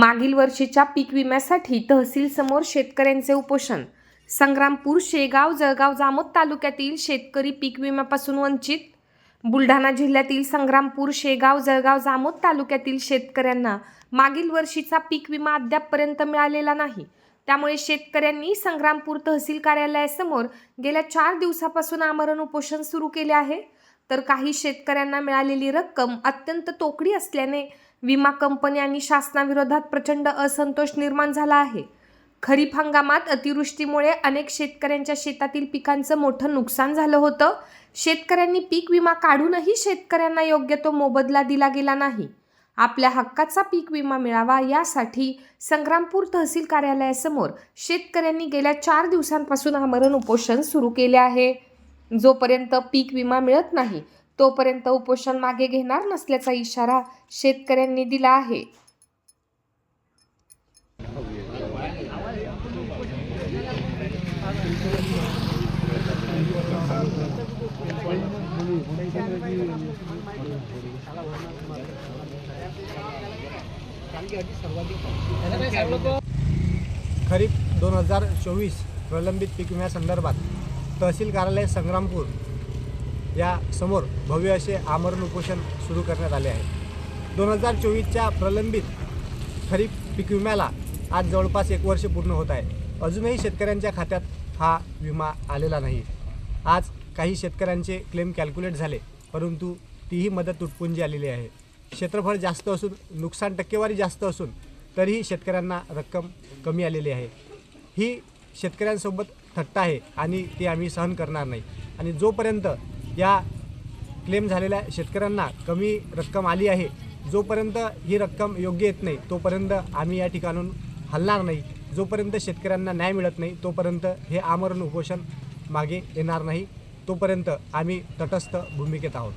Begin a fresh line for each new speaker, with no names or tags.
मागील वर्षीच्या पीक विम्यासाठी तहसील समोर शेतकऱ्यांचे उपोषण. संग्रामपूर, शेगाव, जळगाव, जामोद तालुक्यातील शेतकरी पीक विम्यापासून वंचित. बुलढाणा जिल्ह्यातील संग्रामपूर, शेगाव, जळगाव, जामोद तालुक्यातील शेतकऱ्यांना मागील वर्षीचा पीक विमा अद्यापपर्यंत मिळालेला नाही. त्यामुळे शेतकऱ्यांनी संग्रामपूर तहसील कार्यालयासमोर गेल्या 4 दिवसापासून आमरण उपोषण सुरू केले आहे. तर काही शेतकऱ्यांना मिळालेली रक्कम अत्यंत तोकडी असल्याने विमा कंपनी आणि शासनाविरोधात प्रचंड असंतोष निर्माण झाला आहे. खरीप हंगामात अतिवृष्टीमुळे अनेक शेतकऱ्यांच्या शेतातील पिकांचं मोठं नुकसान झालं होतं. शेतकऱ्यांनी पीक विमा काढूनही शेतकऱ्यांना योग्य तो मोबदला दिला गेला नाही. आपल्या हक्काचा पीक विमा मिळावा यासाठी संग्रामपूर तहसील कार्यालयासमोर शेतकऱ्यांनी गेल्या 4 दिवसांपासून आमरण उपोषण सुरू केले आहे. जोपर्यंत पीक विमा मिळत नाही तोपर्यंत उपोषण मागे घेणार नसल्याचा इशारा शेतकऱ्यांनी दिला आहे.
खरीप 2024 प्रलंबित पीक विम्यासंदर्भात तहसील कार्यालय संग्रामपूर या समोर भव्य असे आमरण उपोषण सुरू करण्यात आले आहे. 2024च्या प्रलंबित खरीप पीक विम्याला आज जवळपास 1 वर्ष पूर्ण होत आहे. अजूनही शेतकऱ्यांच्या खात्यात हा विमा आलेला नाही. आज काही शेतकऱ्यांचे क्लेम कॅल्क्युलेट झाले, परंतु तीही मदत तुटपुंजी आलेली आहे. क्षेत्रफळ जास्त असून नुकसान टक्केवारी जास्त असून तरीही शेतकऱ्यांना रक्कम कमी आलेली आहे. ही शेतकऱ्यांसोबत थट्टा आहे आणि ती आम्ही सहन करणार नाही. आणि जोपर्यंत या क्लेम झालेल्या शेतकऱ्यांना कमी रक्कम आली आहे, जोपर्यंत ही रक्कम योग्य येत नाही तोपर्यंत आम्ही या ठिकाणून हलणार नाही. जोपर्यंत शेतकऱ्यांना न्याय मिळत नाही तोपर्यंत हे आमरण उपोषण मागे येणार नाही. तोपर्यंत आम्ही तटस्थ भूमिकेत आहोत.